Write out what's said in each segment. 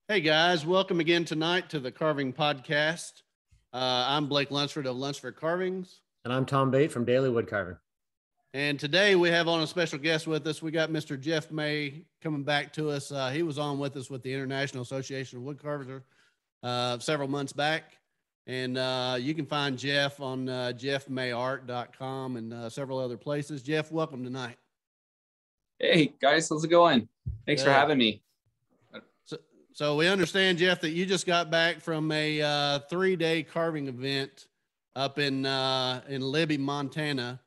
Hey guys, welcome again tonight to the Carving Podcast. I'm Blake Lunsford of Lunsford Carvings. And I'm Thom Bate from Daily Woodcarving. And today we have on a special guest with us. We got Mr. Jeff May coming back to us. He was on with us with the International Association of Woodcarvers several months back. And you can find Jeff on jeffmayart.com and several other places. Jeff, welcome tonight. Hey guys, how's it going? Thanks for having me. So we understand, Jeff, that you just got back from a 3-day carving event up in Libby, Montana.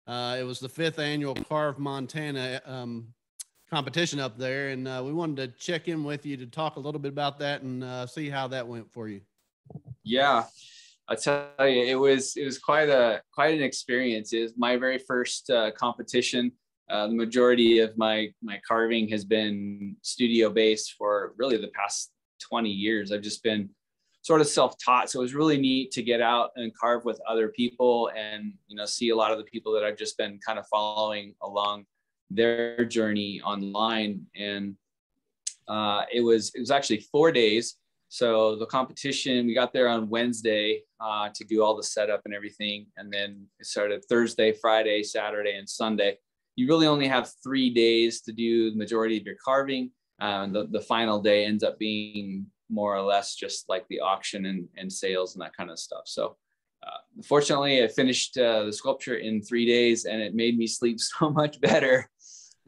It was the 5th annual Carve Montana competition up there, and we wanted to check in with you to talk a little bit about that and see how that went for you. Yeah, I'll tell you, it was quite an experience. It was my very first competition. The majority of my carving has been studio based for really the past 20 years. I've just been sort of self-taught. So it was really neat to get out and carve with other people and, see a lot of the people that I've just been kind of following along their journey online. And it was actually 4 days. So the competition, we got there on Wednesday to do all the setup and everything. And then it started Thursday, Friday, Saturday, and Sunday. You really only have 3 days to do the majority of your carving. The final day ends up being more or less just like the auction and sales and that kind of stuff. So fortunately, I finished the sculpture in 3 days, and it made me sleep so much better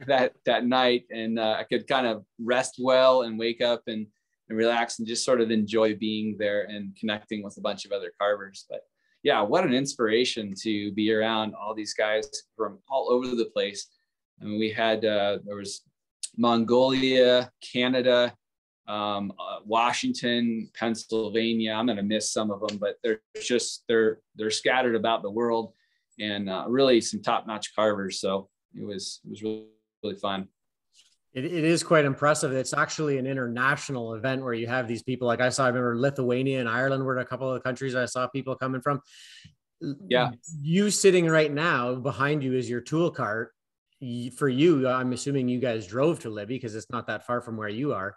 that night. And I could kind of rest well and wake up and relax and just sort of enjoy being there and connecting with a bunch of other carvers. But yeah, what an inspiration to be around all these guys from all over the place. I mean, we had, there was Mongolia, Canada, Washington, Pennsylvania. I'm going to miss some of them, but they're scattered about the world, and really some top-notch carvers. So it was really, really fun. It is quite impressive. It's actually an international event where you have these people. Like I remember Lithuania and Ireland were a couple of the countries I saw people coming from. Yeah. You sitting right now behind you is your tool cart. For you, I'm assuming you guys drove to Libby because it's not that far from where you are.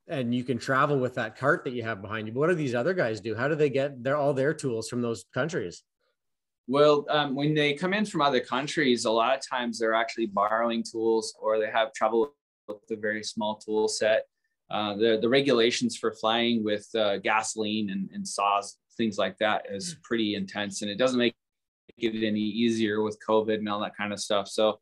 And you can travel with that cart that you have behind you. But what do these other guys do? How do they get all their tools from those countries? Well, when they come in from other countries, a lot of times they're actually borrowing tools, or they have trouble with a very small tool set. The regulations for flying with gasoline and saws, things like that, is pretty intense, and it doesn't make it any easier with COVID and all that kind of stuff. So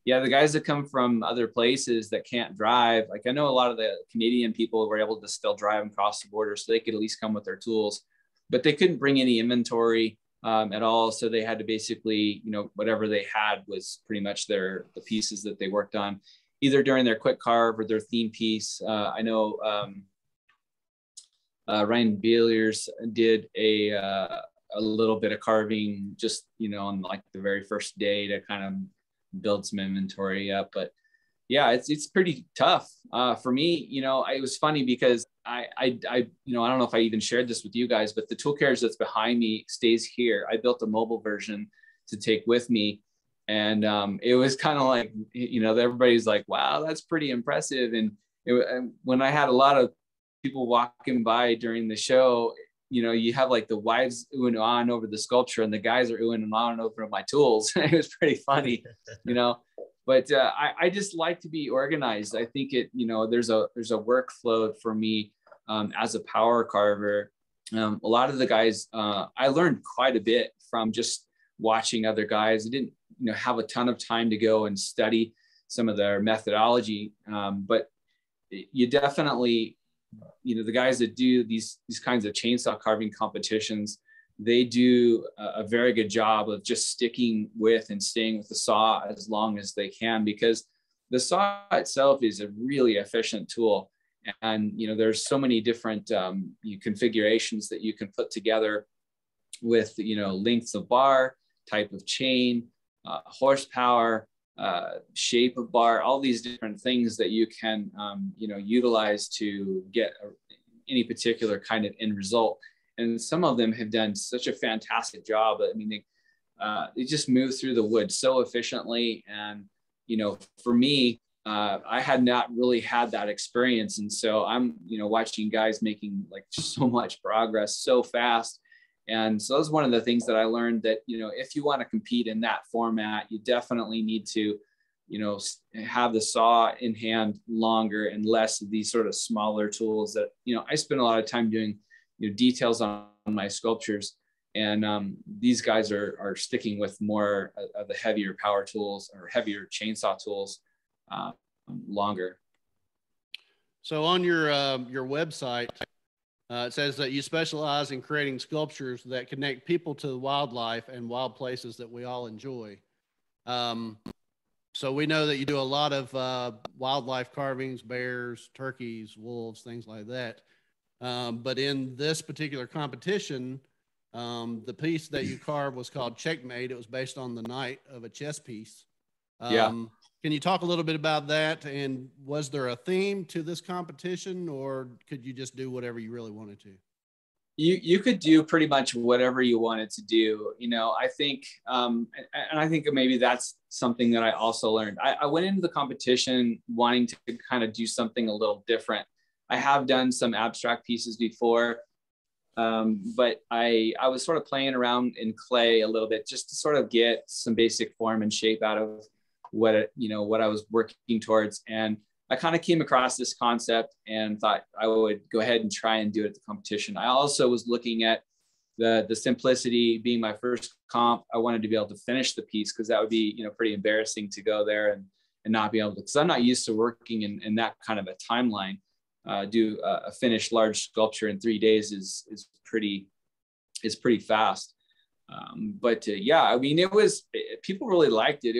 yeah, the guys that come from other places that can't drive, like I know a lot of the Canadian people were able to still drive across the border, so they could at least come with their tools, but they couldn't bring any inventory at all. So they had to basically, whatever they had was pretty much the pieces that they worked on, either during their quick carve or their theme piece. I know Ryan Bealiers did a little bit of carving just, on like the very first day to kind of build some inventory up. But yeah, it's pretty tough. For me, it was funny because I don't know if I even shared this with you guys, but the tool carriage that's behind me stays here. I built a mobile version to take with me. And it was kind of like, everybody's like, wow, that's pretty impressive. And when I had a lot of people walking by during the show, you have like the wives oohing and ahhing over the sculpture, and the guys are oohing and ahhing over my tools. It was pretty funny, But I just like to be organized. I think there's a workflow for me as a power carver. A lot of the guys, I learned quite a bit from just watching other guys. I didn't have a ton of time to go and study some of their methodology, but you definitely, the guys that do these kinds of chainsaw carving competitions, they do a very good job of just sticking with and staying with the saw as long as they can, because the saw itself is a really efficient tool. And, there's so many different configurations that you can put together with, lengths of bar, type of chain, horsepower, shape of bar, all these different things that you can, utilize to get any particular kind of end result. And some of them have done such a fantastic job. I mean, they just move through the wood so efficiently. And, for me, I had not really had that experience. And so I'm, watching guys making like so much progress so fast. And so that's one of the things that I learned, that, if you want to compete in that format, you definitely need to, have the saw in hand longer and less of these sort of smaller tools that, I spend a lot of time doing, details on my sculptures. And these guys are sticking with more of the heavier power tools or heavier chainsaw tools longer. So on your website, it says that you specialize in creating sculptures that connect people to wildlife and wild places that we all enjoy. So we know that you do a lot of wildlife carvings, bears, turkeys, wolves, things like that. But in this particular competition, the piece that you carved was called Checkmate. It was based on the knight of a chess piece. Can you talk a little bit about that? And was there a theme to this competition, or could you just do whatever you really wanted to? You could do pretty much whatever you wanted to do. I think, and I think maybe that's something that I also learned. I went into the competition wanting to kind of do something a little different. I have done some abstract pieces before, but I was sort of playing around in clay a little bit just to sort of get some basic form and shape out of what I was working towards. And I kind of came across this concept and thought I would go ahead and try and do it at the competition. I also was looking at the simplicity being my first comp. I wanted to be able to finish the piece, because that would be, pretty embarrassing to go there and not be able to, because I'm not used to working in that kind of a timeline. Do a finished large sculpture in 3 days is pretty fast. But yeah, I mean, people really liked it.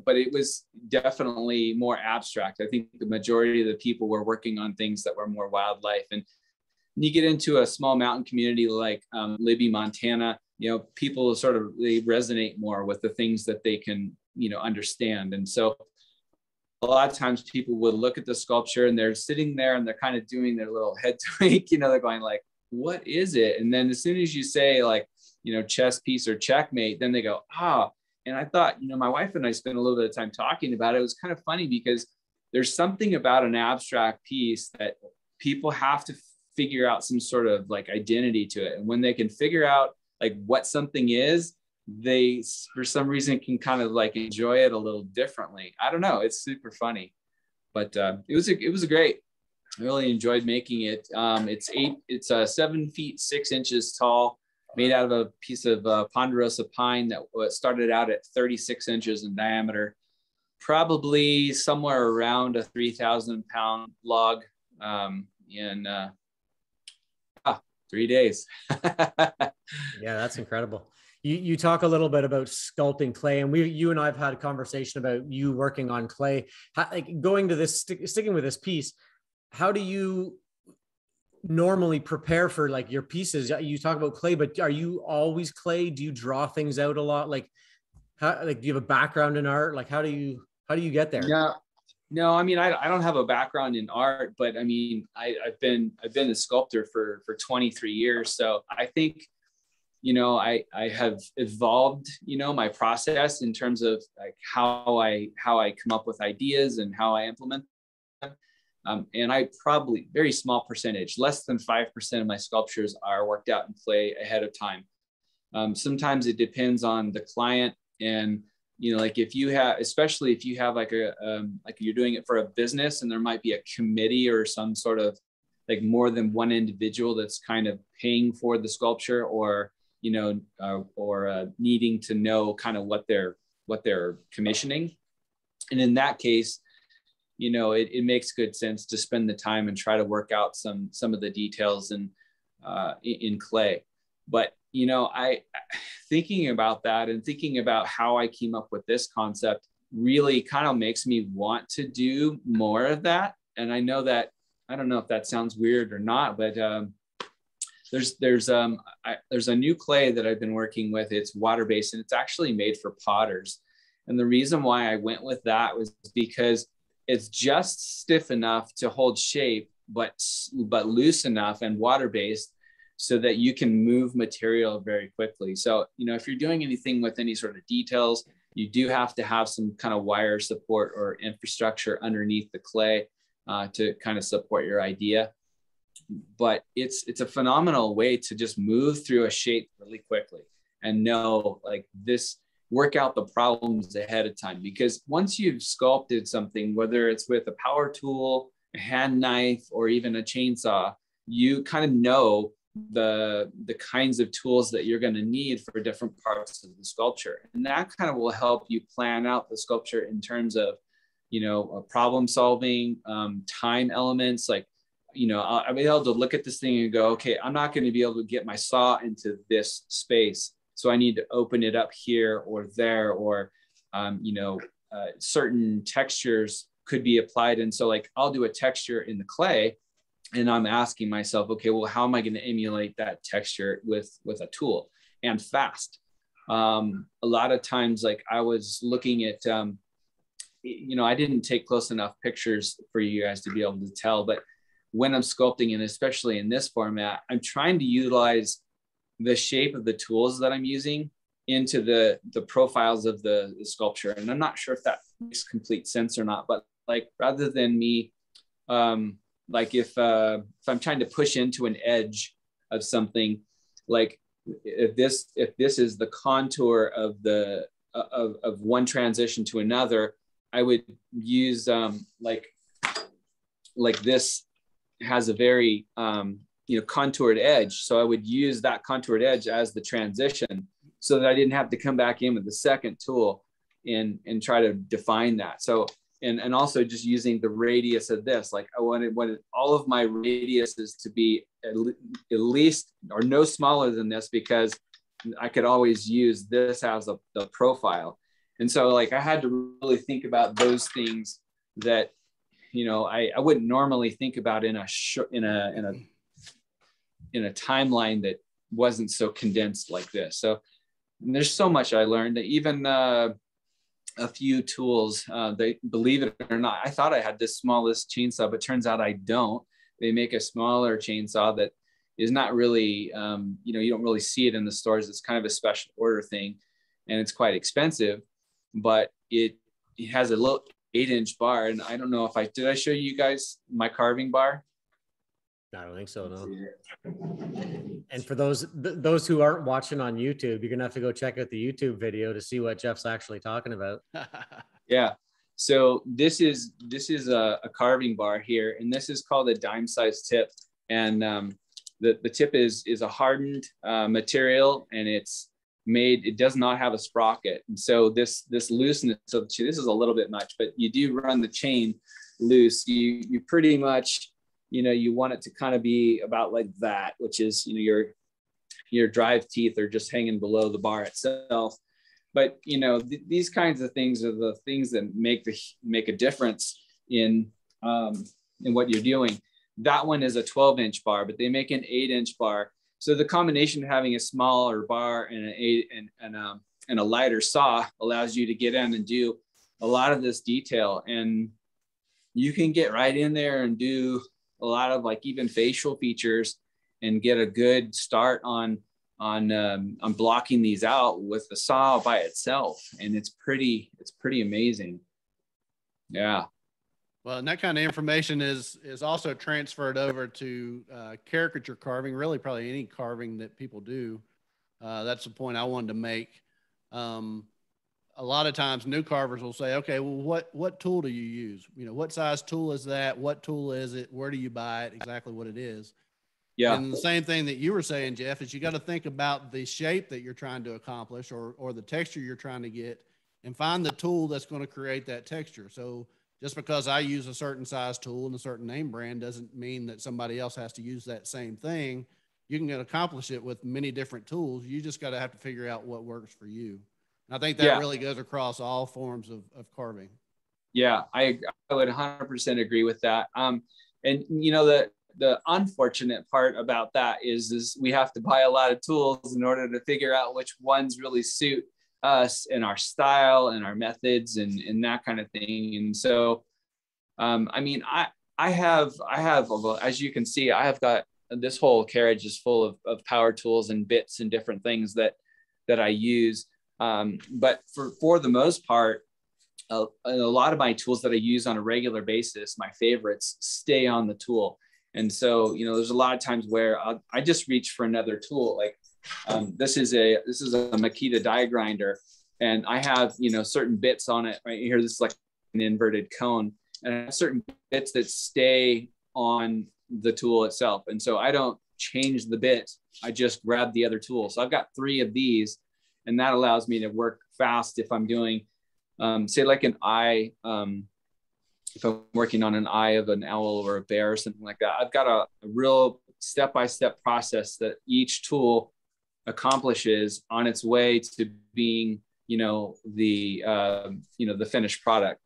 But it was definitely more abstract. I think the majority of the people were working on things that were more wildlife. And when you get into a small mountain community like Libby, Montana, people they resonate more with the things that they can, understand. And so a lot of times people would look at the sculpture and they're sitting there and they're kind of doing their little head twink, they're going like, what is it? And then as soon as you say like, chess piece or checkmate, then they go, and I thought, my wife and I spent a little bit of time talking about it. It was kind of funny because there's something about an abstract piece that people have to figure out some sort of like identity to it. And when they can figure out like what something is, they, for some reason, can kind of like enjoy it a little differently. I don't know. It's super funny, but it was a great, I really enjoyed making it. It's 7 feet 6 inches tall, made out of a piece of ponderosa pine that started out at 36 inches in diameter, probably somewhere around a 3,000-pound log in 3 days. Yeah, that's incredible. You talk a little bit about sculpting clay, and you and I've had a conversation about you working on clay. Going to this, sticking with this piece, how do you normally prepare for like your pieces? You talk about clay, but are you always clay? Do you draw things out a lot? Like, do you have a background in art? Like, how do you get there? No, I mean, I don't have a background in art, but I mean, I've been a sculptor for 23 years. So I think, I have evolved, my process in terms of like how I come up with ideas and how I implement them. And I probably very small percentage, less than 5% of my sculptures are worked out in clay ahead of time. Sometimes it depends on the client, and like if you have, especially if you have like like you're doing it for a business and there might be a committee or some sort of like more than one individual that's kind of paying for the sculpture, or needing to know kind of what they're commissioning. And in that case, it makes good sense to spend the time and try to work out some of the details in clay. But, I thinking about that and thinking about how I came up with this concept really kind of makes me want to do more of that. And I know that, I don't know if that sounds weird or not, but there's a new clay that I've been working with. It's water-based, and it's actually made for potters. And the reason why I went with that was because it's just stiff enough to hold shape, but loose enough and water-based so that you can move material very quickly. So, if you're doing anything with any sort of details, You do have to have some kind of wire support or infrastructure underneath the clay to kind of support your idea. But it's a phenomenal way to just move through a shape really quickly and know, like, this, work out the problems ahead of time. Because once you've sculpted something, whether it's with a power tool, a hand knife, or even a chainsaw, you kind of know the kinds of tools that you're going to need for different parts of the sculpture. And that kind of will help you plan out the sculpture in terms of, problem solving, time elements. Like, I'll be able to look at this thing and go, okay, I'm not going to be able to get my saw into this space, so I need to open it up here or there, or, certain textures could be applied. And so, like, I'll do a texture in the clay, and I'm asking myself, okay, well, how am I going to emulate that texture with a tool and fast? A lot of times, like, I was looking at, I didn't take close enough pictures for you guys to be able to tell, but when I'm sculpting, and especially in this format, I'm trying to utilize the shape of the tools that I'm using into the profiles of the sculpture. And I'm not sure if that makes complete sense or not, but, like, rather than me, like, if I'm trying to push into an edge of something, like, if this is the contour of of one transition to another, I would use like this has a very contoured edge. So I would use that contoured edge as the transition, so that I didn't have to come back in with the second tool and try to define that. So, and also just using the radius of this, like, I wanted all of my radiuses to be at least or no smaller than this, because I could always use this as the profile. And so, like, I had to really think about those things that, I wouldn't normally think about in a timeline that wasn't so condensed like this. So there's so much I learned. Even a few tools, they, believe it or not, I thought I had this smallest chainsaw, but turns out I don't. They make a smaller chainsaw that is not really, you don't really see it in the stores. It's kind of a special order thing, and it's quite expensive, but it has a little 8-inch bar. And I don't know if did I show you guys my carving bar? I don't think so, no. And for those who aren't watching on YouTube, you're gonna have to go check out the YouTube video to see what Jeff's actually talking about. Yeah. So this is a carving bar here, and this is called a dime size tip. And the tip is a hardened material, and it does not have a sprocket. And so this looseness, so this is a little bit much, but you do run the chain loose. You pretty much, you want it to kind of be about like that, which is, your drive teeth are just hanging below the bar itself. But, these kinds of things are the things that make a difference in what you're doing. That one is a 12-inch bar, but they make an 8-inch bar. So the combination of having a smaller bar and a lighter saw allows you to get in and do a lot of this detail. And you can get right in there and do a lot of, like, even facial features, and get a good start on blocking these out with the saw by itself. And it's pretty amazing. Yeah. Well, and that kind of information is also transferred over to caricature carving, really probably any carving that people do. That's the point I wanted to make. A lot of times new carvers will say, okay, well, what tool do you use? What size tool is that? What tool is it? Where do you buy it? Exactly what it is. Yeah. And the same thing that you were saying, Jeff, is you got to think about the shape that you're trying to accomplish, or the texture you're trying to get, and find the tool that's going to create that texture. So just because I use a certain size tool and a certain name brand doesn't mean that somebody else has to use that same thing. You can accomplish it with many different tools. You just got to have to figure out what works for you. And I think that really goes across all forms of carving. Yeah, I would 100% agree with that. And the unfortunate part about that is we have to buy a lot of tools in order to figure out which ones really suit us and our style and our methods and that kind of thing. And so, I have, as you can see, I have got this whole carriage is full of power tools and bits and different things that I use. But for the most part, a lot of my tools that I use on a regular basis, my favorites, stay on the tool. And so, you know, there's a lot of times where I just reach for another tool. Like this is a Makita die grinder, and I have, you know, certain bits on it right here. This is like an inverted cone, and I have certain bits that stay on the tool itself. And so I don't change the bit. I just grab the other tool. So I've got 3 of these, and that allows me to work fast if I'm doing, say like an eye, if I'm working on an eye of an owl or a bear or something like that. I've got a real step-by-step process that each tool accomplishes on its way to being, you know, the finished product.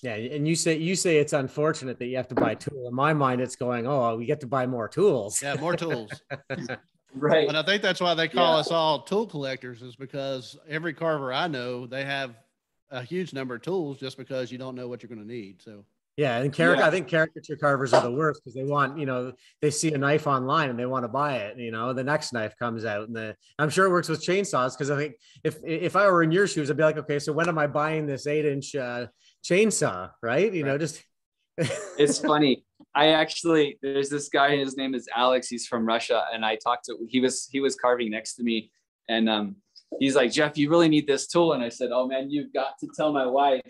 Yeah, and you say it's unfortunate that you have to buy a tool. In my mind, it's going, oh, we get to buy more tools. Yeah, more tools. Right. And I think that's why they call us all tool collectors, is because every carver I know, they have a huge number of tools just because you don't know what you're going to need. So yeah, and I think caricature carvers are the worst because they want, you know, they see a knife online and they want to buy it. You know, the next knife comes out, and I'm sure it works with chainsaws, because I think if I were in your shoes, I'd be like, okay, so when am I buying this 8-inch chainsaw? Right? You know, just it's funny. There's this guy, his name is Alex. He's from Russia. And he was carving next to me, and he's like, Jeff, you really need this tool. And I said, oh man, you've got to tell my wife.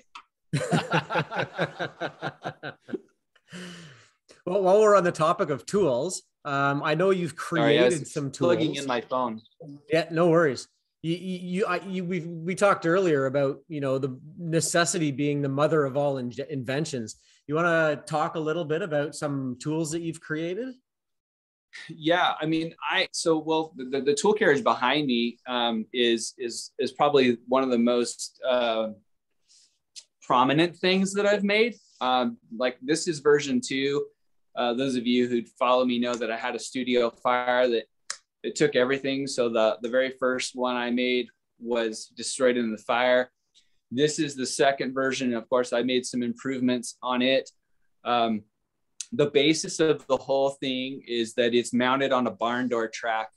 Well, while we're on the topic of tools, I know you've created some tools. Plugging in my phone. Yeah, no worries. We talked earlier about, you know, the necessity being the mother of all inventions. You want to talk a little bit about some tools that you've created? Yeah, I mean, the tool carriage behind me is probably one of the most prominent things that I've made. Like this is version 2. Those of you who follow me know that I had a studio fire that it took everything. So the very first one I made was destroyed in the fire. This is the second version. Of course, I made some improvements on it. The basis of the whole thing is that it's mounted on a barn door track,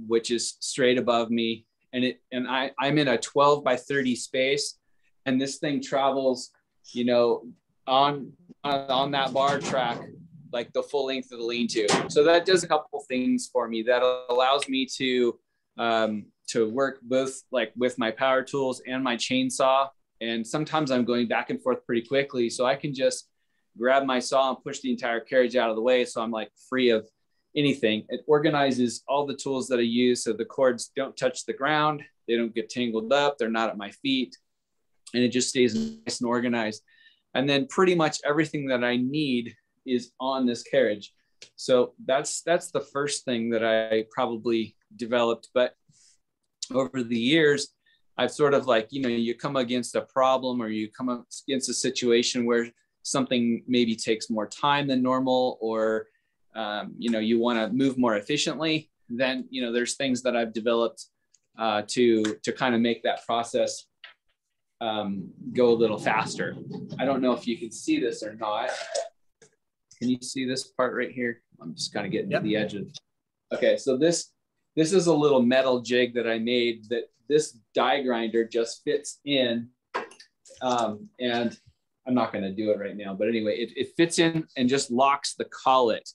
which is straight above me. And I'm in a 12 by 30 space. And this thing travels, you know, on that bar track, like the full length of the lean-to. So that does a couple things for me. That allows me to work both like with my power tools and my chainsaw. And sometimes I'm going back and forth pretty quickly. So I can just grab my saw and push the entire carriage out of the way. So I'm like free of anything. It organizes all the tools that I use, so the cords don't touch the ground. They don't get tangled up. They're not at my feet. And it just stays nice and organized. And then pretty much everything that I need is on this carriage. So that's the first thing that I probably developed. But over the years, I've sort of like, you know, you come against a problem, or you come against a situation where something maybe takes more time than normal, or, you know, you want to move more efficiently. Then, you know, there's things that I've developed to kind of make that process go a little faster. I don't know if you can see this or not. Can you see this part right here? I'm just kind of getting to the edge of. Okay, so this is a little metal jig that I made that this die grinder just fits in, and I'm not going to do it right now, but anyway, it fits in and just locks the collet.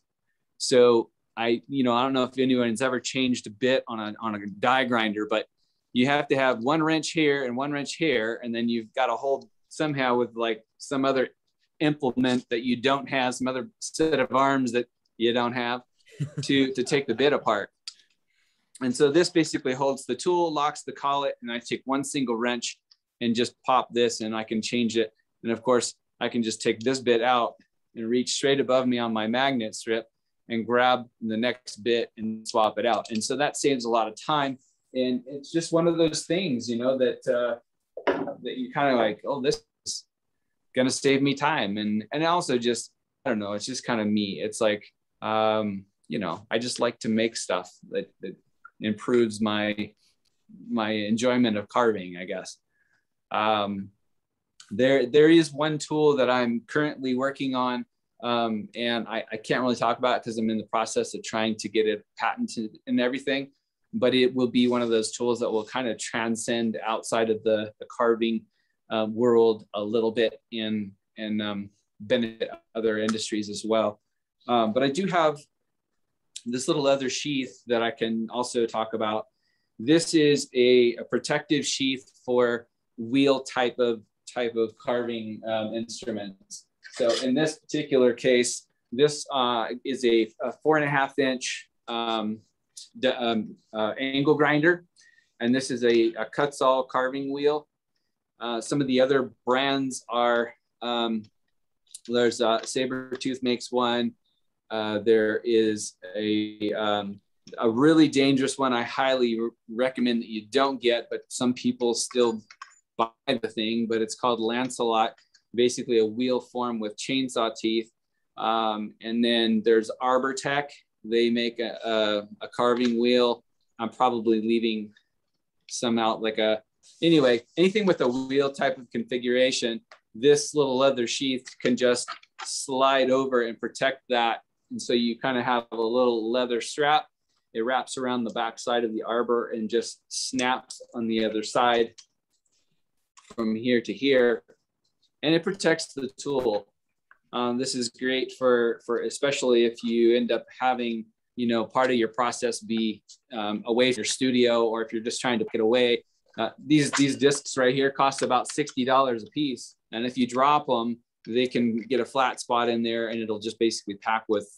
So I don't know if anyone's ever changed a bit on a die grinder, but you have to have one wrench here and one wrench here, and then you've got to hold somehow with like some other implement that you don't have, some other set of arms that you don't have to take the bit apart. And so this basically holds the tool, locks the collet, and I take one single wrench and just pop this, and I can change it. And of course, I can just take this bit out and reach straight above me on my magnet strip and grab the next bit and swap it out. And so that saves a lot of time. And it's just one of those things, you know, that you kind of like, oh, this is going to save me time. And also just, I don't know, it's just kind of me. It's like, you know, I just like to make stuff that improves my enjoyment of carving, I guess. There is one tool that I'm currently working on, and I can't really talk about it because I'm in the process of trying to get it patented and everything. but it will be one of those tools that will kind of transcend outside of the carving world a little bit and benefit other industries as well. But I do have this little leather sheath that I can also talk about. This is a protective sheath for wheel type of carving instruments. So in this particular case, this is a 4.5 inch angle grinder, and this is a cut-saw carving wheel. Some of the other brands are, there's Sabertooth makes one. There is a really dangerous one I highly recommend that you don't get, but some people still buy the thing, but it's called Lancelot, basically a wheel form with chainsaw teeth. And then there's Arbortech. They make a carving wheel. I'm probably leaving some out, anyway, anything with a wheel type of configuration, this little leather sheath can just slide over and protect that. And so you kind of have a little leather strap. It wraps around the back side of the arbor and just snaps on the other side from here to here. And it protects the tool. This is great for especially if you end up having, part of your process be away from your studio, or if you're just trying to get away. These discs right here cost about $60 a piece. And if you drop them, they can get a flat spot in there and it'll just basically pack with,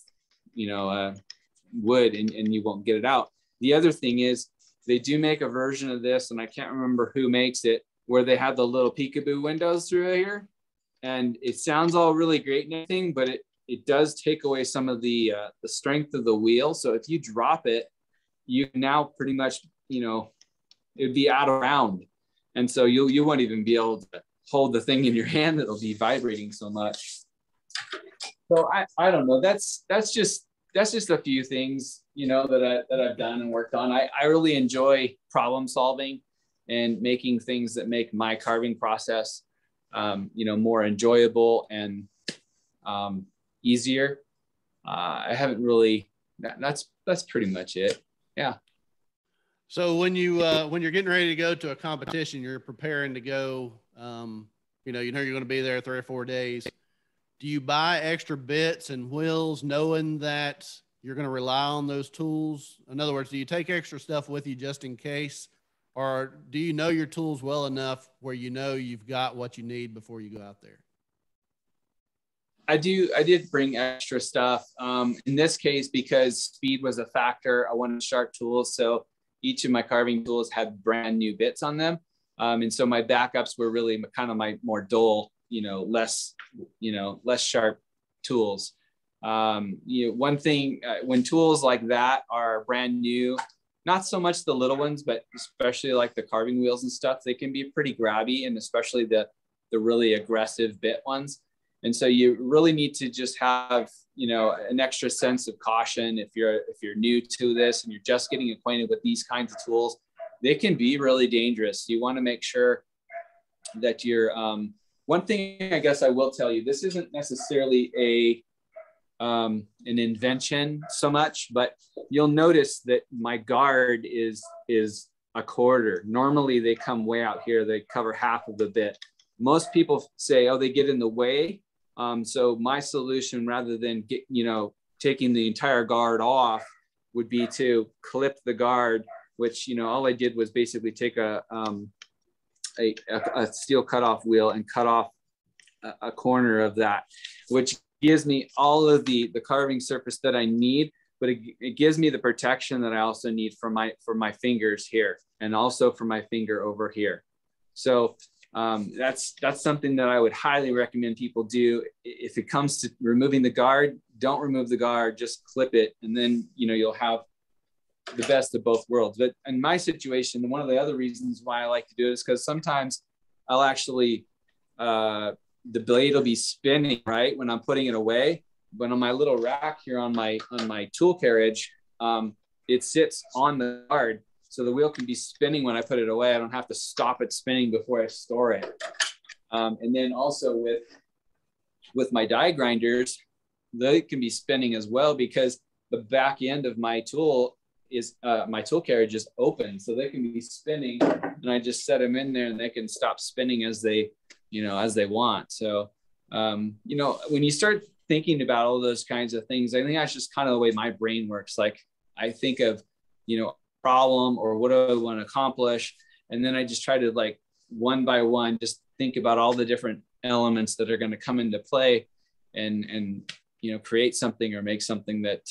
wood and you won't get it out. The other thing is they do make a version of this, and I can't remember who makes it, where they have the little peekaboo windows through here. And it sounds all really great and everything, but it does take away some of the strength of the wheel. So if you drop it, you now pretty much, it'd be out of round. And so you won't even be able to hold the thing in your hand. It'll be vibrating so much. So I don't know. That's just a few things, that I've done and worked on. I really enjoy problem solving and making things that make my carving process, more enjoyable and easier. I haven't really, that's pretty much it. Yeah. So when you're getting ready to go to a competition, you're preparing to go, you're going to be there 3 or 4 days. Do you buy extra bits and wheels knowing that you're going to rely on those tools? In other words, do you take extra stuff with you just in case, or do you know your tools well enough where you've got what you need before you go out there? I did bring extra stuff. In this case, because speed was a factor, I wanted sharp tools. So each of my carving tools had brand new bits on them. And so my backups were really kind of my more dull, less sharp tools. One thing, when tools like that are brand new, not so much the little ones, but especially like the carving wheels and stuff, they can be pretty grabby, and especially the really aggressive bit ones. And so you really need to just have, an extra sense of caution. If you're new to this and you're just getting acquainted with these kinds of tools, they can be really dangerous. You want to make sure that you're, one thing I guess I will tell you, this isn't necessarily an invention so much, but you'll notice that my guard is a quarter. Normally they come way out here. They cover half of the bit. Most people say, oh, they get in the way. So my solution, rather than taking the entire guard off, would be to clip the guard, which, all I did was basically take a steel cutoff wheel and cut off a corner of that, which gives me all of the carving surface that I need, but it gives me the protection that I also need for my fingers here, and also for my finger over here. So that's something that I would highly recommend people do. If it comes to removing the guard, don't remove the guard, just clip it, and then you'll have the best of both worlds. But in my situation, one of the other reasons why I like to do it is because sometimes I'll actually the blade will be spinning right when I'm putting it away. But on my little rack here on my tool carriage, it sits on the guard, so the wheel can be spinning when I put it away. I don't have to stop it spinning before I store it. And then also with my die grinders, they can be spinning as well, because the back end of my tool is my tool carriage is open, so they can be spinning, and I just set them in there and they can stop spinning as they, as they want. So, when you start thinking about all those kinds of things, I think that's just kind of the way my brain works. Like I think of, problem or what do I want to accomplish, and then I just try to, like, one by one, just think about all the different elements that are going to come into play and create something or make something that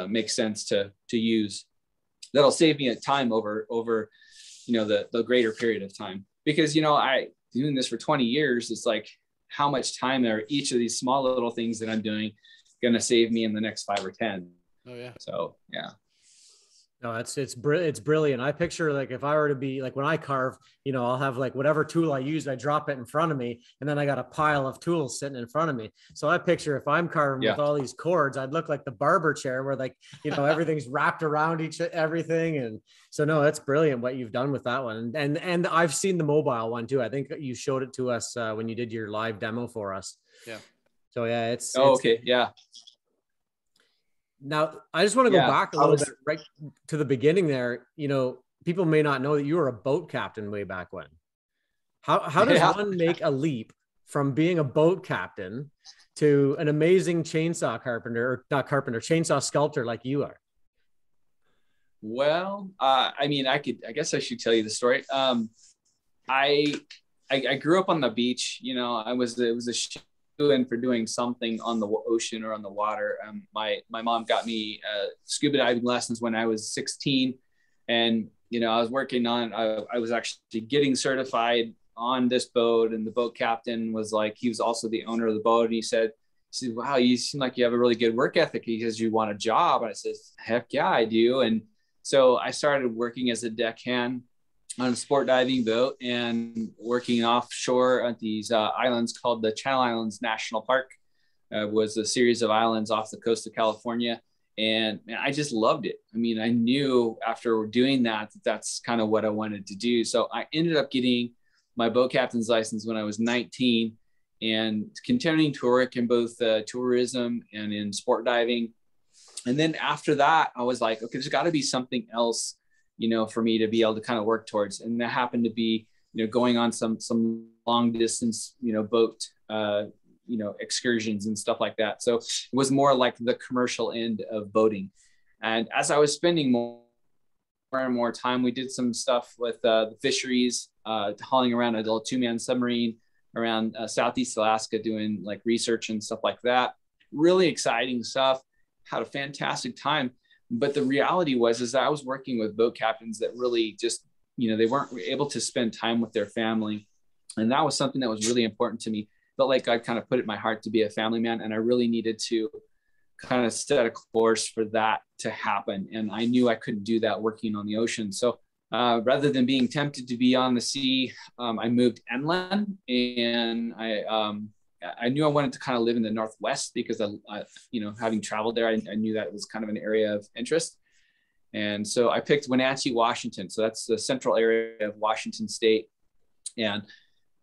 makes sense to use. That'll save me a time over the greater period of time, because I doing this for 20 years. It's like, how much time are each of these small little things that I'm doing going to save me in the next 5 or 10? Oh yeah. So yeah. No, it's brilliant. I picture, like, if I were to be like, when I carve, I'll have like whatever tool I use, I drop it in front of me, and then I got a pile of tools sitting in front of me. So I picture if I'm carving with all these cords, I'd look like the barber chair where, like, everything's wrapped around everything. And so, no, that's brilliant what you've done with that one. And I've seen the mobile one too. I think you showed it to us when you did your live demo for us. Yeah. So yeah, it's okay. Yeah. Now, I just want to go back a little bit right to the beginning there. People may not know that you were a boat captain way back when. How does one make a leap from being a boat captain to an amazing chainsaw chainsaw sculptor like you are? Well, I guess I should tell you the story. I grew up on the beach. It was a in for doing something on the ocean or on the water. My mom got me scuba diving lessons when I was 16, and I was working on. I was actually getting certified on this boat, and the boat captain was like, he was also the owner of the boat, and he said, "Wow, you seem like you have a really good work ethic." He says, "You want a job?" And I said, "Heck yeah, I do." And so I started working as a deckhand on a sport diving boat and working offshore at these islands called the Channel Islands National Park. Was a series of islands off the coast of California. And man, I just loved it. I mean, I knew after doing that, that's kind of what I wanted to do. So I ended up getting my boat captain's license when I was 19 and continuing to work in both tourism and in sport diving. And then after that, I was like, okay, there's got to be something else, for me to be able to kind of work towards. And that happened to be, going on some long distance, boat, excursions and stuff like that. So it was more like the commercial end of boating. And as I was spending more and more time, we did some stuff with the fisheries, hauling around a little 2-man submarine around Southeast Alaska, doing like research and stuff like that. Really exciting stuff. Had a fantastic time. But the reality is that I was working with boat captains that really just, they weren't able to spend time with their family. And that was something that was really important to me. Felt like I kind of put it in my heart to be a family man, and I really needed to kind of set a course for that to happen. And I knew I couldn't do that working on the ocean. So rather than being tempted to be on the sea, I moved inland, and I knew I wanted to kind of live in the Northwest because I having traveled there, I knew that was kind of an area of interest. And so I picked Wenatchee, Washington. So that's the central area of Washington State. And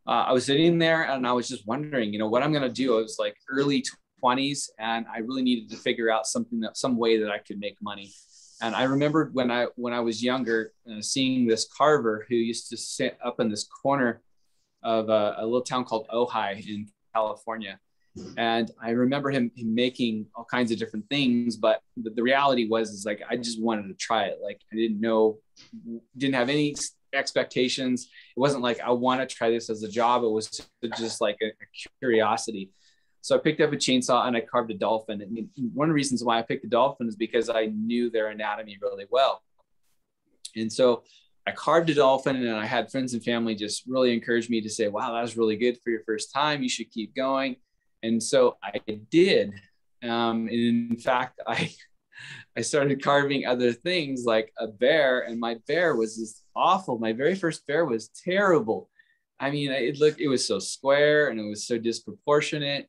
I was sitting there and I was just wondering, what I'm going to do. I was like early 20s, and I really needed to figure out some way that I could make money. And I remembered when I was younger, seeing this carver who used to sit up in this corner of a little town called Ojai in California. And I remember him making all kinds of different things, but the reality is like, I just wanted to try it. Like I didn't have any expectations. It wasn't like, I want to try this as a job. It was just like a curiosity. So I picked up a chainsaw and I carved a dolphin. And one of the reasons why I picked the dolphin is because I knew their anatomy really well. And so I carved a dolphin, and I had friends and family just really encourage me to say, wow, that was really good for your first time. You should keep going. And so I did. And in fact, I started carving other things like a bear, and my bear was just awful. My very first bear was terrible. I mean, it was so square and it was so disproportionate.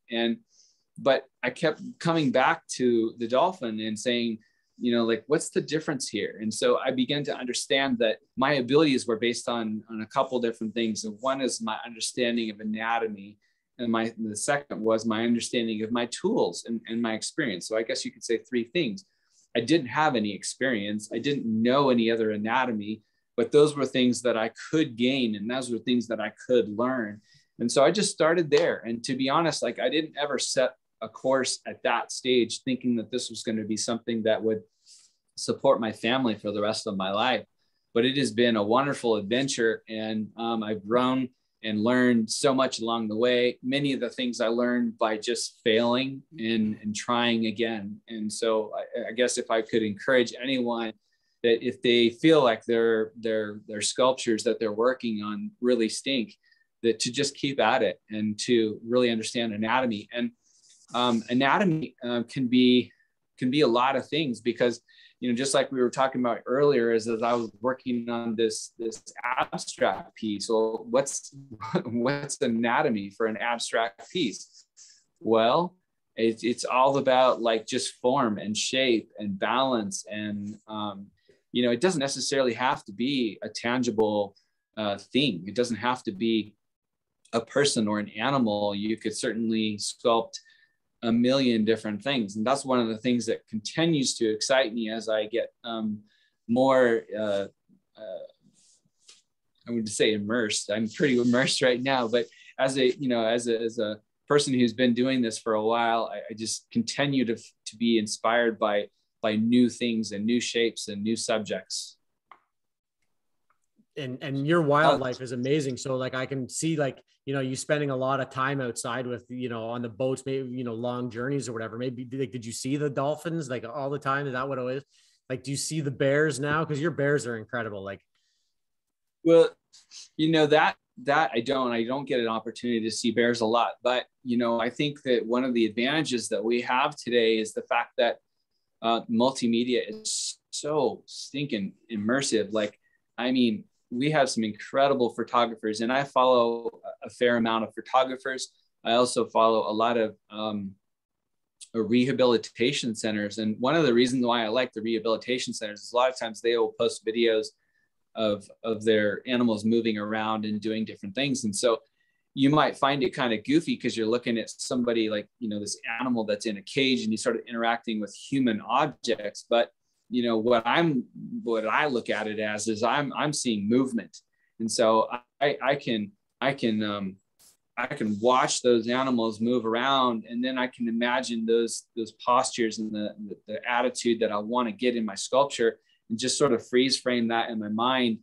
But I kept coming back to the dolphin and saying, like, what's the difference here? And so I began to understand that my abilities were based on a couple different things. And one is my understanding of anatomy. And the second was my understanding of my tools and my experience. So I guess you could say 3 things. I didn't have any experience. I didn't know any other anatomy, but those were things that I could gain, and those were things that I could learn. And so I just started there. And to be honest, like I didn't ever set a course at that stage thinking that this was going to be something that would support my family for the rest of my life. But it has been a wonderful adventure, and I've grown and learned so much along the way. Many of the things I learned by just failing and trying again. And so I guess if I could encourage anyone that if they feel like their sculptures that they're working on really stink, that to just keep at it and to really understand anatomy. And anatomy can be a lot of things, because just like we were talking about earlier, is as I was working on this abstract piece. Well, what's anatomy for an abstract piece? Well, it's all about like just form and shape and balance, and it doesn't necessarily have to be a tangible thing. It doesn't have to be a person or an animal. You could certainly sculpt a million different things. And that's one of the things that continues to excite me as I get more, I would say immersed. I'm pretty immersed right now, but as a person who's been doing this for a while, I just continue to be inspired by new things and new shapes and new subjects. And your wildlife is amazing. So like I can see like, you spending a lot of time outside with, on the boats, maybe, long journeys or whatever. Maybe like, did you see the dolphins like all the time? Is that what it is? Like, do you see the bears now? Because your bears are incredible. Like, well, that I don't get an opportunity to see bears a lot, but, I think that one of the advantages that we have today is the fact that multimedia is so stinking immersive. Like, I mean, we have some incredible photographers, and I follow a fair amount of photographers. I also follow a lot of rehabilitation centers. And one of the reasons why I like the rehabilitation centers is a lot of times they will post videos of their animals moving around and doing different things. And so you might find it kind of goofy because you're looking at somebody like, this animal that's in a cage and you start interacting with human objects. But what I look at it as is I'm seeing movement. And so I can watch those animals move around, and then I can imagine those postures and the attitude that I want to get in my sculpture, and just sort of freeze frame that in my mind.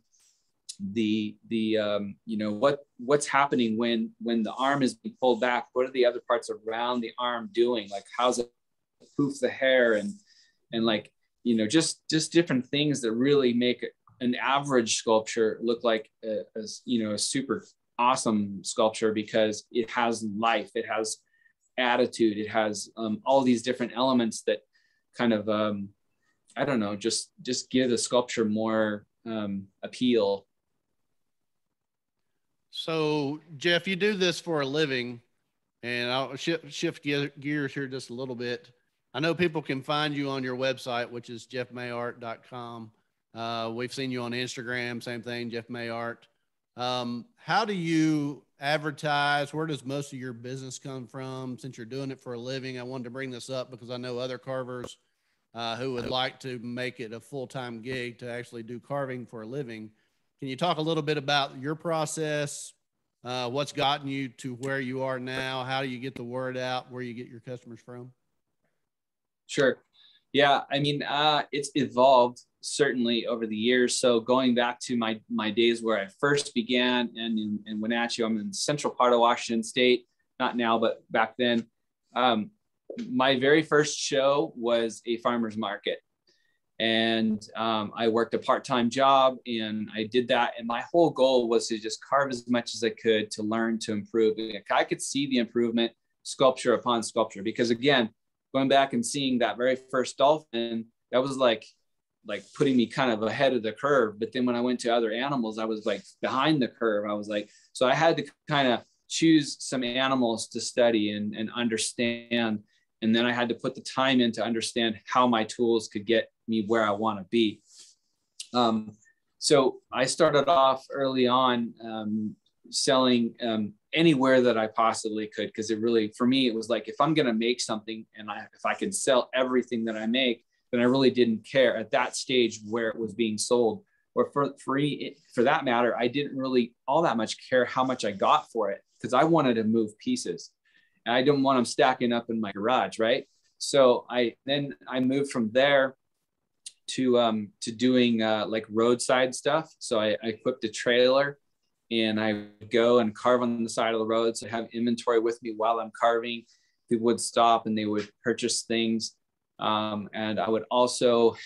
What's happening when the arm is being pulled back? What are the other parts around the arm doing? Like, how's it poof the hair and like, just different things that really make an average sculpture look like a super awesome sculpture, because it has life, it has attitude, it has all these different elements that kind of just give the sculpture more appeal. So Jeff, you do this for a living, and I'll shift gears here just a little bit. I know people can find you on your website, which is jeffmayart.com. We've seen you on Instagram, same thing, Jeff Mayart. How do you advertise? Where does most of your business come from? Since you're doing it for a living, I wanted to bring this up because I know other carvers who would like to make it a full-time gig to actually do carving for a living. Can you talk a little bit about your process? What's gotten you to where you are now? How do you get the word out? Where you get your customers from? Sure. Yeah. I mean, it's evolved certainly over the years. So going back to my days where I first began in Wenatchee, I'm in the central part of Washington State, not now, but back then. My very first show was a farmer's market. And I worked a part-time job, and I did that. And my whole goal was to just carve as much as I could to learn to improve. I could see the improvement sculpture upon sculpture, because again, going back and seeing that very first dolphin, that was like putting me kind of ahead of the curve. But then when I went to other animals, I was like behind the curve. I was like, so I had to kind of choose some animals to study and understand. And then I had to put the time in to understand how my tools could get me where I want to be. So I started off early on selling anywhere that I possibly could, because it really, for me, it was like, if I'm going to make something and if I can sell everything that I make, then I really didn't care at that stage where it was being sold. Or for that matter, I didn't really all that much care how much I got for it, because I wanted to move pieces. And I didn't want them stacking up in my garage, right? So I moved from there to doing like roadside stuff. So I equipped a trailer, and I would go and carve on the side of the road. So I have inventory with me while I'm carving. People would stop and they would purchase things. And I would also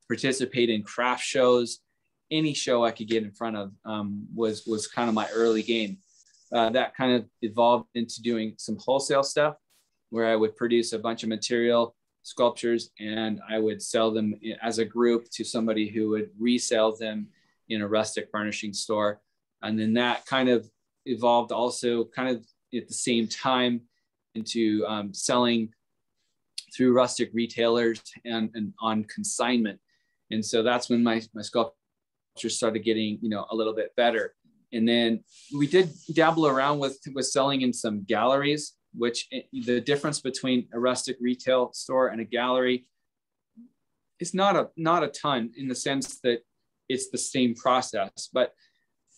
participate in craft shows. Any show I could get in front of was kind of my early game. That kind of evolved into doing some wholesale stuff, where I would produce a bunch of material, sculptures, and I would sell them as a group to somebody who would resell them in a rustic furnishing store. And then that kind of evolved also kind of at the same time into selling through rustic retailers and on consignment. And so that's when my sculptures started getting, a little bit better. And then we did dabble around with selling in some galleries, which the difference between a rustic retail store and a gallery is not a ton, in the sense that it's the same process. But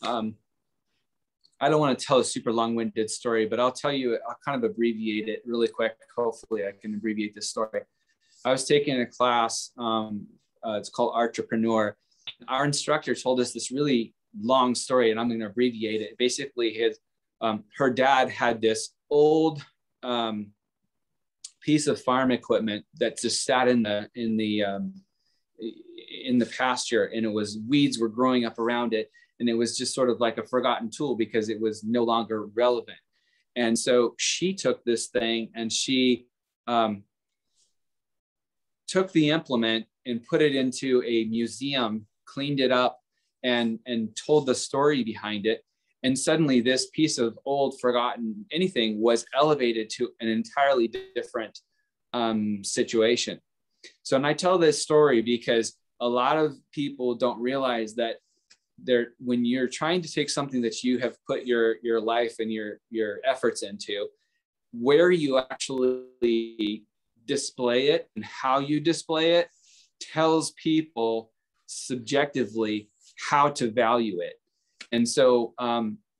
I don't want to tell a super long-winded story, but I'll tell you, I'll kind of abbreviate it really quick. Hopefully I can abbreviate this story. I was taking a class, it's called Entrepreneur. Our instructor told us this really long story, and I'm going to abbreviate it. Basically, her dad had this old piece of farm equipment that just sat in the pasture, and it was, weeds were growing up around it, and it was just sort of like a forgotten tool because it was no longer relevant. And so she took this thing and she took the implement and put it into a museum, cleaned it up, and told the story behind it. And suddenly this piece of old forgotten anything was elevated to an entirely different situation. So, and I tell this story because a lot of people don't realize that when you're trying to take something that you have put your life and your efforts into, where you actually display it and how you display it tells people subjectively how to value it. And so,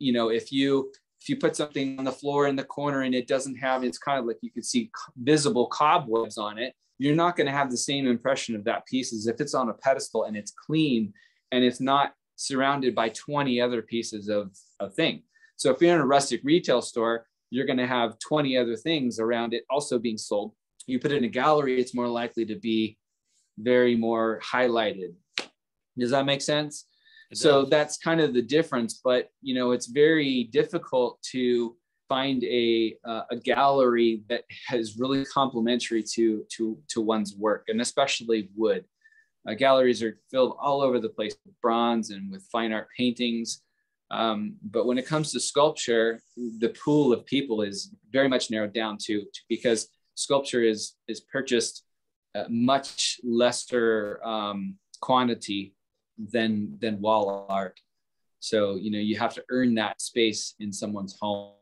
if you put something on the floor in the corner and it doesn't have, it's kind of like you could see visible cobwebs on it, you're not going to have the same impression of that piece as if it's on a pedestal and it's clean and it's not surrounded by 20 other pieces of thing. So if you're in a rustic retail store, you're going to have 20 other things around it also being sold. You put it in a gallery, it's more likely to be very more highlighted. Does that make sense? So that's kind of the difference, but it's very difficult to find a gallery that is really complementary to one's work, and especially wood. Galleries are filled all over the place with bronze and with fine art paintings. But when it comes to sculpture, the pool of people is very much narrowed down to because sculpture is purchased much lesser quantity than wall art. So, you have to earn that space in someone's home.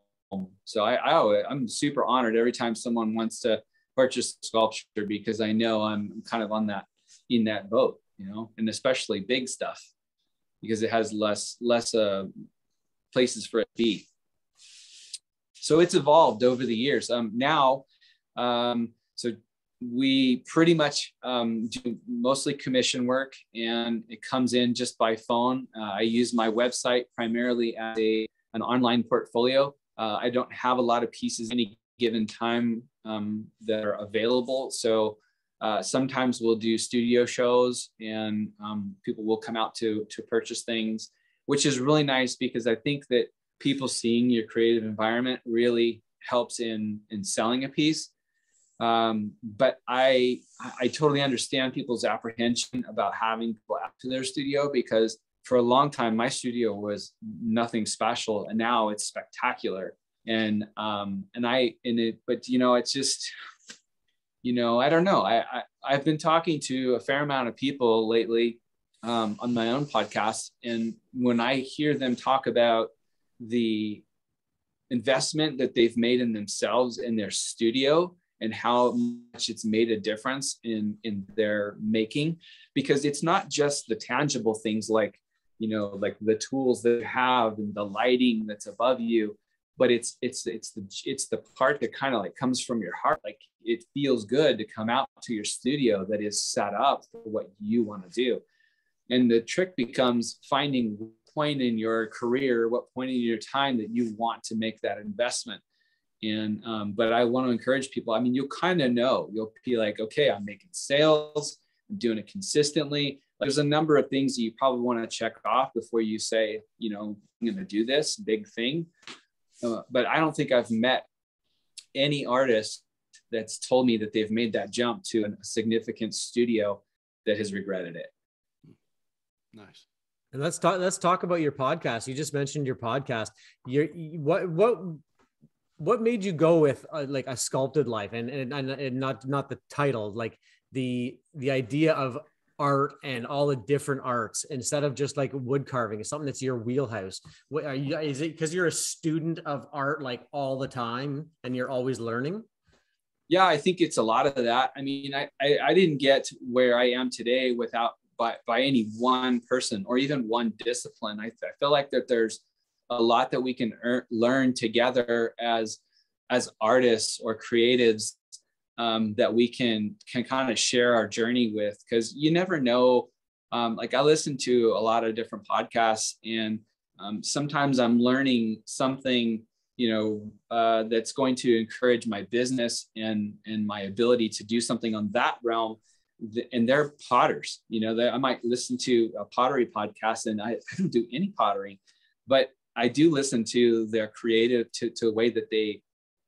So I'm super honored every time someone wants to purchase sculpture, because I know I'm kind of in that boat, and especially big stuff, because it has less places for it to be. So it's evolved over the years. So we pretty much do mostly commission work, and it comes in just by phone. I use my website primarily as an online portfolio. I don't have a lot of pieces any given time that are available. So sometimes we'll do studio shows, and people will come out to purchase things, which is really nice, because I think that people seeing your creative environment really helps in selling a piece. But I totally understand people's apprehension about having people out to their studio, because for a long time my studio was nothing special, and now it's spectacular. But it's just, I don't know. I've been talking to a fair amount of people lately on my own podcast, and when I hear them talk about the investment that they've made in themselves in their studio, and how much it's made a difference in their making, because it's not just the tangible things like, like the tools that you have and the lighting that's above you, but it's the part that kind of like comes from your heart. Like it feels good to come out to your studio that is set up for what you want to do. And the trick becomes finding what point in your career, what point in your time that you want to make that investment. And, but I want to encourage people. I mean, you'll kind of know, you'll be like, okay, I'm making sales, I'm doing it consistently. There's a number of things that you probably want to check off before you say, I'm going to do this big thing. But I don't think I've met any artist that's told me that they've made that jump to a significant studio that has regretted it. Nice. And let's talk about your podcast. You just mentioned your podcast. What made you go with like a sculpted life and not the title, like the idea of art and all the different arts instead of just like wood carving? Is something that's your wheelhouse? What are you? Is it because you're a student of art like all the time and you're always learning? Yeah, I think it's a lot of that. I mean, I didn't get where I am today without by any one person or even one discipline. I feel like that there's a lot that we can learn together as artists or creatives, that we can kind of share our journey with, because you never know. Like I listen to a lot of different podcasts, and sometimes I'm learning something, that's going to encourage my business and my ability to do something on that realm. And they're potters, that I might listen to a pottery podcast, and I don't do any pottery, but I do listen to their creative, to a way that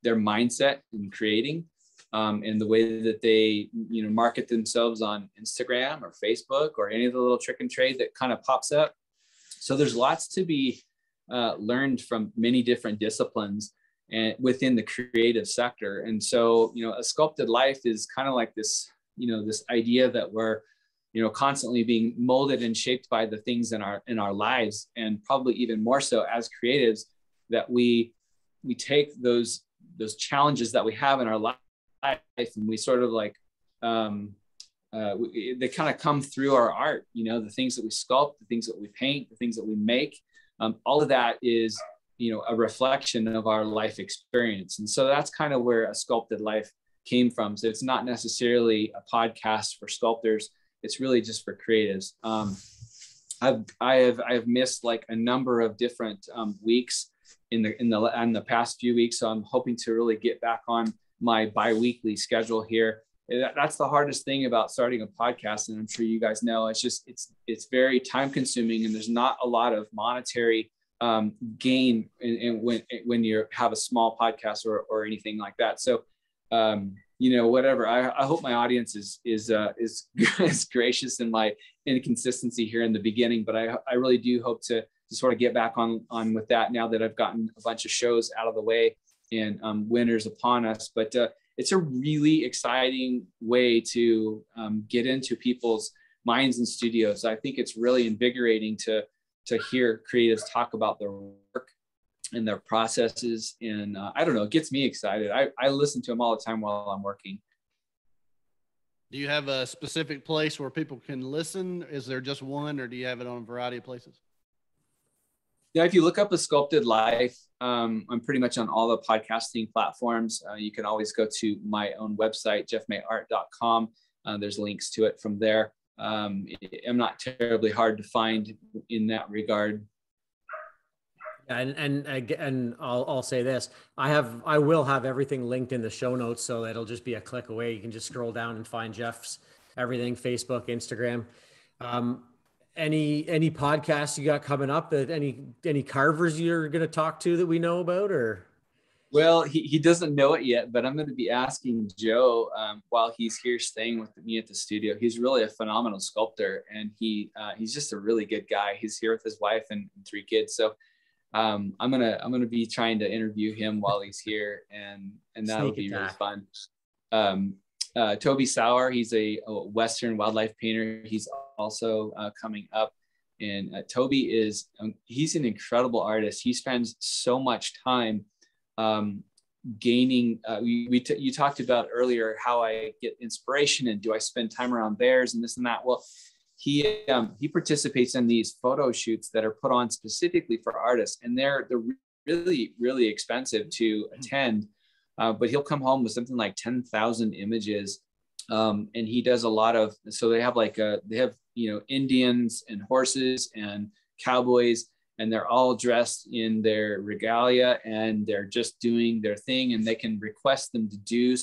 their mindset in creating, and the way that they, market themselves on Instagram or Facebook or any of the little trick and trade that kind of pops up. So there's lots to be learned from many different disciplines and within the creative sector. And so, a sculpted life is kind of like this, this idea that we're, constantly being molded and shaped by the things in our lives, and probably even more so as creatives, that we take those challenges that we have in our life, and we sort of like they kind of come through our art. The things that we sculpt, the things that we paint, the things that we make, all of that is a reflection of our life experience. And so that's kind of where a sculpted life came from. So it's not necessarily a podcast for sculptors. It's really just for creatives. I have missed like a number of different weeks in the past few weeks. So I'm hoping to really get back on my bi-weekly schedule here. That's the hardest thing about starting a podcast. And I'm sure you guys know, it's very time consuming, and there's not a lot of monetary gain when you have a small podcast or anything like that. So, whatever. I hope my audience is gracious in my inconsistency here in the beginning, but I really do hope to sort of get back on with that now that I've gotten a bunch of shows out of the way and winter's upon us. But it's a really exciting way to get into people's minds and studios. I think it's really invigorating to hear creatives talk about their work and their processes. And I don't know, it gets me excited. I listen to them all the time while I'm working. Do you have a specific place where people can listen? Is there just one, or do you have it on a variety of places? Yeah, if you look up A Sculpted Life, I'm pretty much on all the podcasting platforms. You can always go to my own website, jeffmayart.com. There's links to it from there. I'm not terribly hard to find in that regard. And I'll say this: I will have everything linked in the show notes, so it'll just be a click away. You can just scroll down and find Jeff's everything: Facebook, Instagram. Any podcasts you got coming up, that any carvers you're going to talk to that we know about? Or well, he doesn't know it yet, but I'm going to be asking Joe while he's here staying with me at the studio. He's really a phenomenal sculptor, and he's just a really good guy. He's here with his wife and 3 kids. So I'm gonna be trying to interview him while he's here, and that'll be really fun. Toby Sauer, he's a Western wildlife painter. He's also coming up, and Toby he's an incredible artist. He spends so much time gaining, you talked about earlier how I get inspiration and do I spend time around bears and this and that. Well, he participates in these photo shoots that are put on specifically for artists, and they're really, really expensive to attend. But he'll come home with something like 10,000 images. And he does a lot of, so they have Indians and horses and cowboys, and they're all dressed in their regalia and they're just doing their thing, and they can request them to do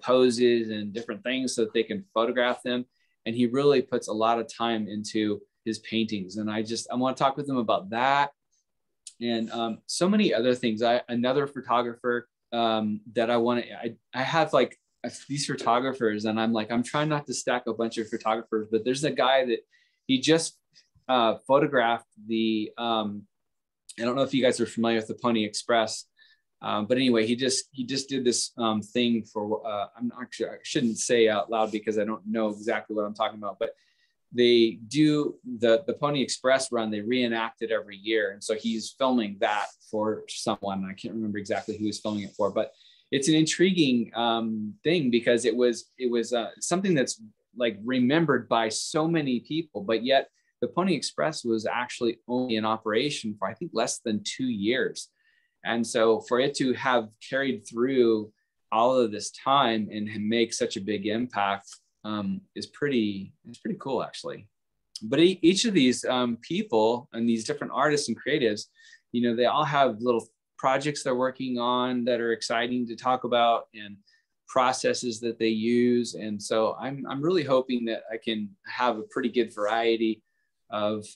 poses and different things so that they can photograph them. And he really puts a lot of time into his paintings. And I want to talk with him about that. And so many other things. Another photographer that I have like these photographers, and I'm trying not to stack a bunch of photographers, but there's a guy that he just photographed the, I don't know if you guys are familiar with the Pony Express, but anyway, he just did this thing for, I'm not sure, I shouldn't say out loud because I don't know exactly what I'm talking about, but they do the Pony Express run, they reenact it every year. And so he's filming that for someone. I can't remember exactly who he's filming it for, but it's an intriguing thing because it was something that's like remembered by so many people, but yet the Pony Express was actually only in operation for, I think, less than 2 years. And so for it to have carried through all of this time and make such a big impact is pretty cool, actually. But each of these people and these different artists and creatives, they all have little projects they're working on that are exciting to talk about and processes that they use. And so I'm really hoping that I can have a pretty good variety of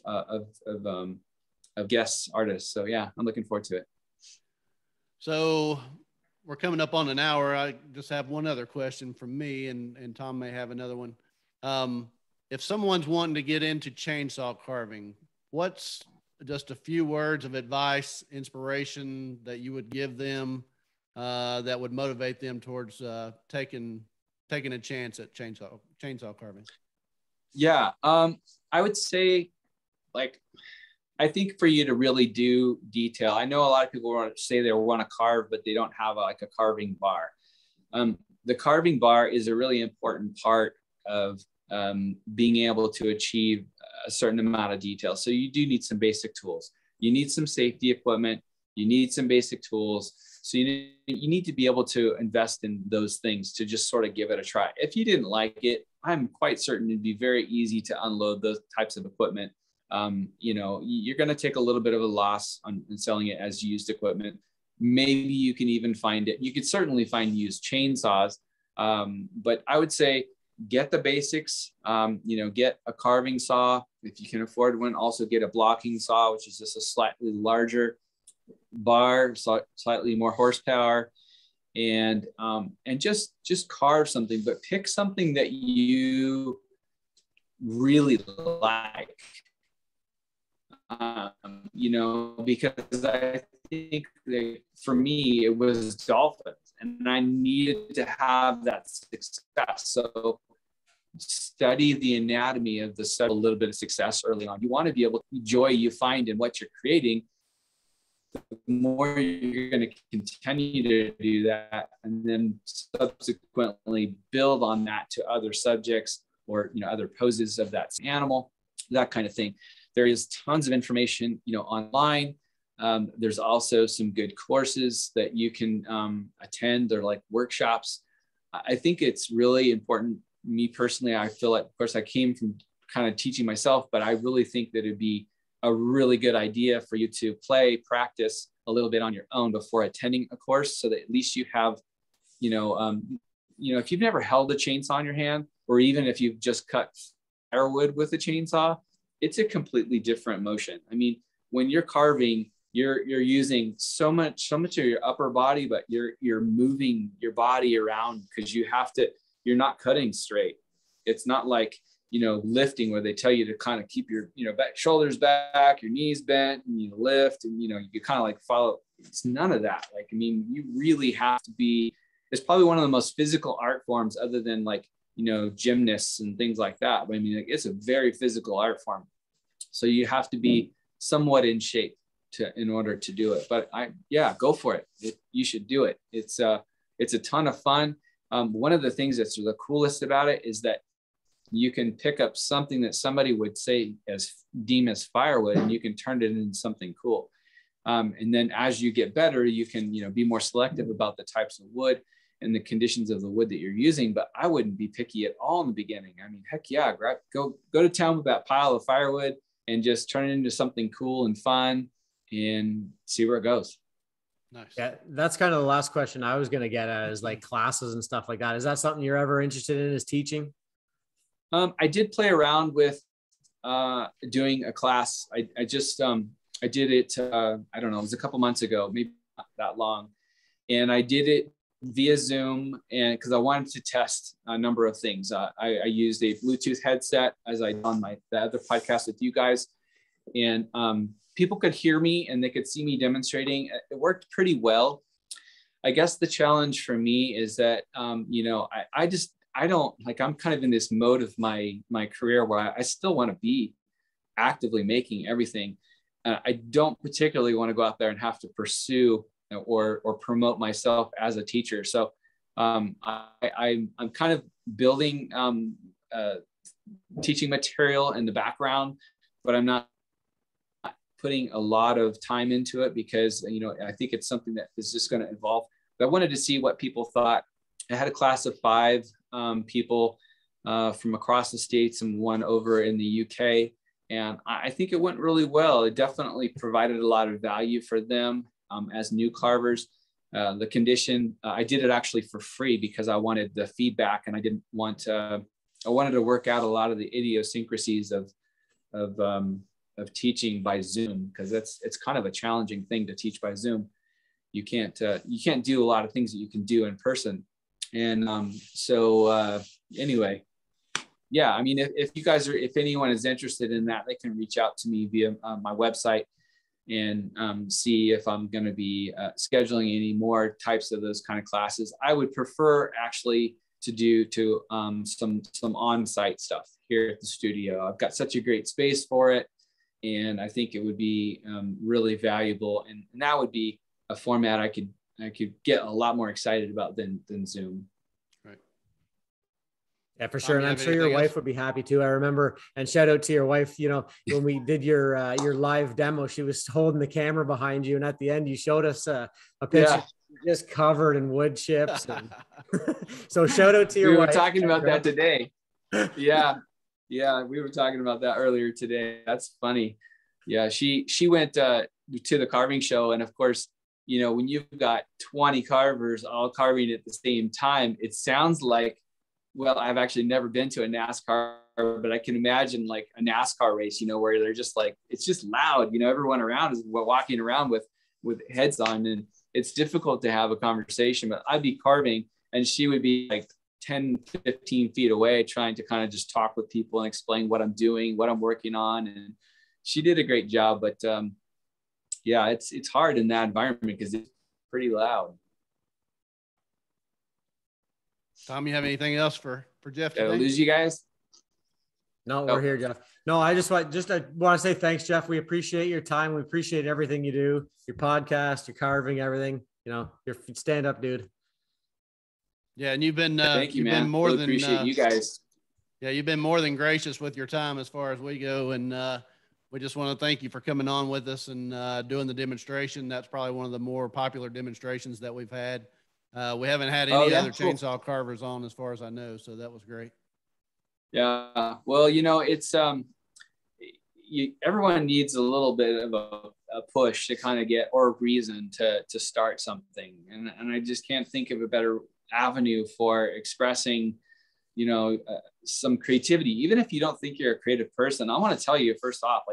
guest artists. So yeah, I'm looking forward to it. So we're coming up on an hour. I just have one other question from me, and Thom may have another one. If someone's wanting to get into chainsaw carving, what's just a few words of advice, inspiration that you would give them that would motivate them towards taking a chance at chainsaw carving? Yeah, I would say, I think for you to really do detail, I know a lot of people want to say they want to carve, but they don't have a carving bar. The carving bar is a really important part of being able to achieve a certain amount of detail. So you do need some basic tools. You need some safety equipment. You need some basic tools. So you need to be able to invest in those things to just sort of give it a try. If you didn't like it, I'm quite certain it'd be very easy to unload those types of equipment. You're going to take a little bit of a loss on selling it as used equipment. Maybe you can even find it. You could certainly find used chainsaws. But I would say get the basics, get a carving saw. If you can afford one, also get a blocking saw, which is just a slightly larger bar, slightly more horsepower, and just carve something, but pick something that you really like. Because I think that for me, it was dolphins, and I needed to have that success. So study the anatomy of a little bit of success early on. You want to be able to joy you find in what you're creating. The more you're going to continue to do that, and then subsequently build on that to other subjects or other poses of that animal, that kind of thing. There is tons of information, online. There's also some good courses that you can attend. They're like workshops. I think it's really important. Me personally, I feel like, of course, I came from kind of teaching myself, but I really think that it'd be a really good idea for you to practice a little bit on your own before attending a course, so that at least you have, if you've never held a chainsaw in your hand, or even if you've just cut firewood with a chainsaw, it's a completely different motion. I mean, when you're carving, you're using so much of your upper body, but you're moving your body around because you're not cutting straight. It's not like, lifting where they tell you to kind of keep your, shoulders back, your knees bent, and you lift, and, you kind of like follow. It's none of that. You really have to be, it's probably one of the most physical art forms other than gymnasts and things like that. But it's a very physical art form. So you have to be somewhat in shape. in order to do it. But yeah, go for it. You should do it. It's a ton of fun. One of the things that's the coolest about it is that you can pick up something that somebody would deem as firewood, and you can turn it into something cool. And then as you get better, you can, be more selective about the types of wood and the conditions of the wood that you're using. But I wouldn't be picky at all in the beginning. I mean, heck yeah, go to town with that pile of firewood and just turn it into something cool and fun and see where it goes. Nice. Yeah, that's kind of the last question I was going to get at, is like classes and stuff like that. Is that something you're ever interested in, is teaching? I did play around with doing a class. I did it, I don't know, it was a couple months ago, maybe not that long. And I did it via Zoom, and because I wanted to test a number of things. I used a Bluetooth headset, as I did on the other podcast with you guys. And people could hear me and they could see me demonstrating. It worked pretty well. I guess the challenge for me is that, I don't, like, I'm kind of in this mode of my career where I still want to be actively making everything. I don't particularly want to go out there and have to pursue or promote myself as a teacher. So I'm kind of building teaching material in the background, but I'm not putting a lot of time into it because, I think it's something that is just going to evolve. But I wanted to see what people thought. I had a class of 5 people from across the States and one over in the UK. And I think it went really well. It definitely provided a lot of value for them as new carvers. The condition, I did it actually for free because I wanted the feedback, and I wanted to work out a lot of the idiosyncrasies of teaching by Zoom, because it's kind of a challenging thing to teach by Zoom. You can't do a lot of things that you can do in person. And anyway, yeah, I mean, if anyone is interested in that, they can reach out to me via my website and see if I'm going to be scheduling any more types of those kind of classes. I would prefer actually to do some on-site stuff here at the studio. I've got such a great space for it, and I think it would be really valuable. And that would be a format I could get a lot more excited about than Zoom. Right. Yeah, for sure. And I'm sure your wife would be happy too. I remember, and shout out to your wife, when we did your live demo, she was holding the camera behind you. And at the end, you showed us a picture just covered in wood chips. And so shout out to your wife. We were talking about that today. Yeah. Yeah. We were talking about that earlier today. That's funny. Yeah. She went to the carving show. And of course, when you've got 20 carvers all carving at the same time, it sounds like, well, I've actually never been to a NASCAR, but I can imagine like a NASCAR race, where they're just like, it's just loud, everyone around is walking around with heads on, and it's difficult to have a conversation. But I'd be carving and she would be like 10, 15 feet away, trying to kind of just talk with people and explain what I'm doing, what I'm working on. And she did a great job, but yeah, it's hard in that environment because it's pretty loud. Thom, you have anything else for Jeff today? Did I lose you guys? No, we're here, Jeff. No, I want to say thanks, Jeff. We appreciate your time. We appreciate everything you do, your podcast, your carving, everything. You're stand up, dude. Yeah, and you've been thank you, you've man. been more really than appreciate you guys. Yeah, you've been more than gracious with your time as far as we go, and we just want to thank you for coming on with us and doing the demonstration. That's probably one of the more popular demonstrations that we've had. We haven't had any other chainsaw carvers on, as far as I know, so that was great. Yeah, well, it's everyone needs a little bit of a push to kind of get, or a reason to start something, and I just can't think of a better avenue for expressing some creativity. Even if you don't think you're a creative person, I want to tell you, first off,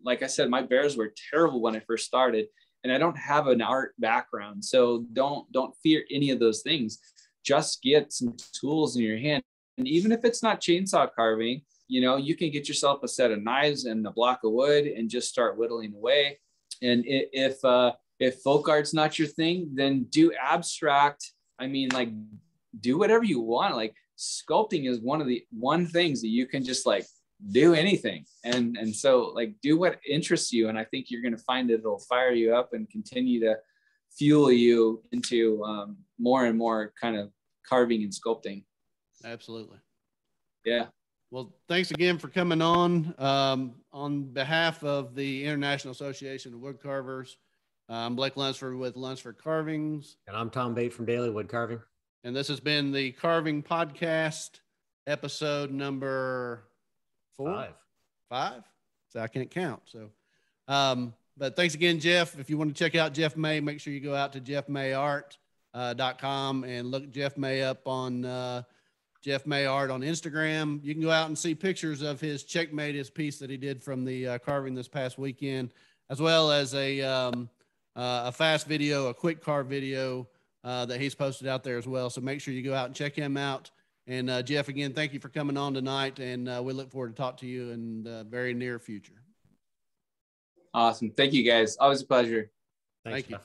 like I said, my bears were terrible when I first started, and I don't have an art background. So don't fear any of those things. Just get some tools in your hand. And even if it's not chainsaw carving, you can get yourself a set of knives and a block of wood and just start whittling away. And if folk art's not your thing, then do abstract. I mean, do whatever you want. Like, sculpting is one things that you can just do anything. And so like, do what interests you. And I think you're going to find it'll fire you up and continue to fuel you into more and more kind of carving and sculpting. Absolutely. Yeah. Well, thanks again for coming on behalf of the International Association of Woodcarvers. I'm Blake Lunsford with Lunsford Carvings. And I'm Thom Bate from Daily Wood Carving. And this has been the Carving Podcast, episode number 4? 5? So I can't count. So, but thanks again, Jeff. If you want to check out Jeff May, make sure you go out to jeffmayart.com and look Jeff May up on Jeff May Art on Instagram. You can go out and see pictures of his Checkmate, his piece that he did from the carving this past weekend, as well as a fast video, a quick carve video that he's posted out there as well. So make sure you go out and check him out. And Jeff, again, thank you for coming on tonight. And we look forward to talk to you in the very near future. Awesome. Thank you, guys. Always a pleasure. Thank you. Jeff.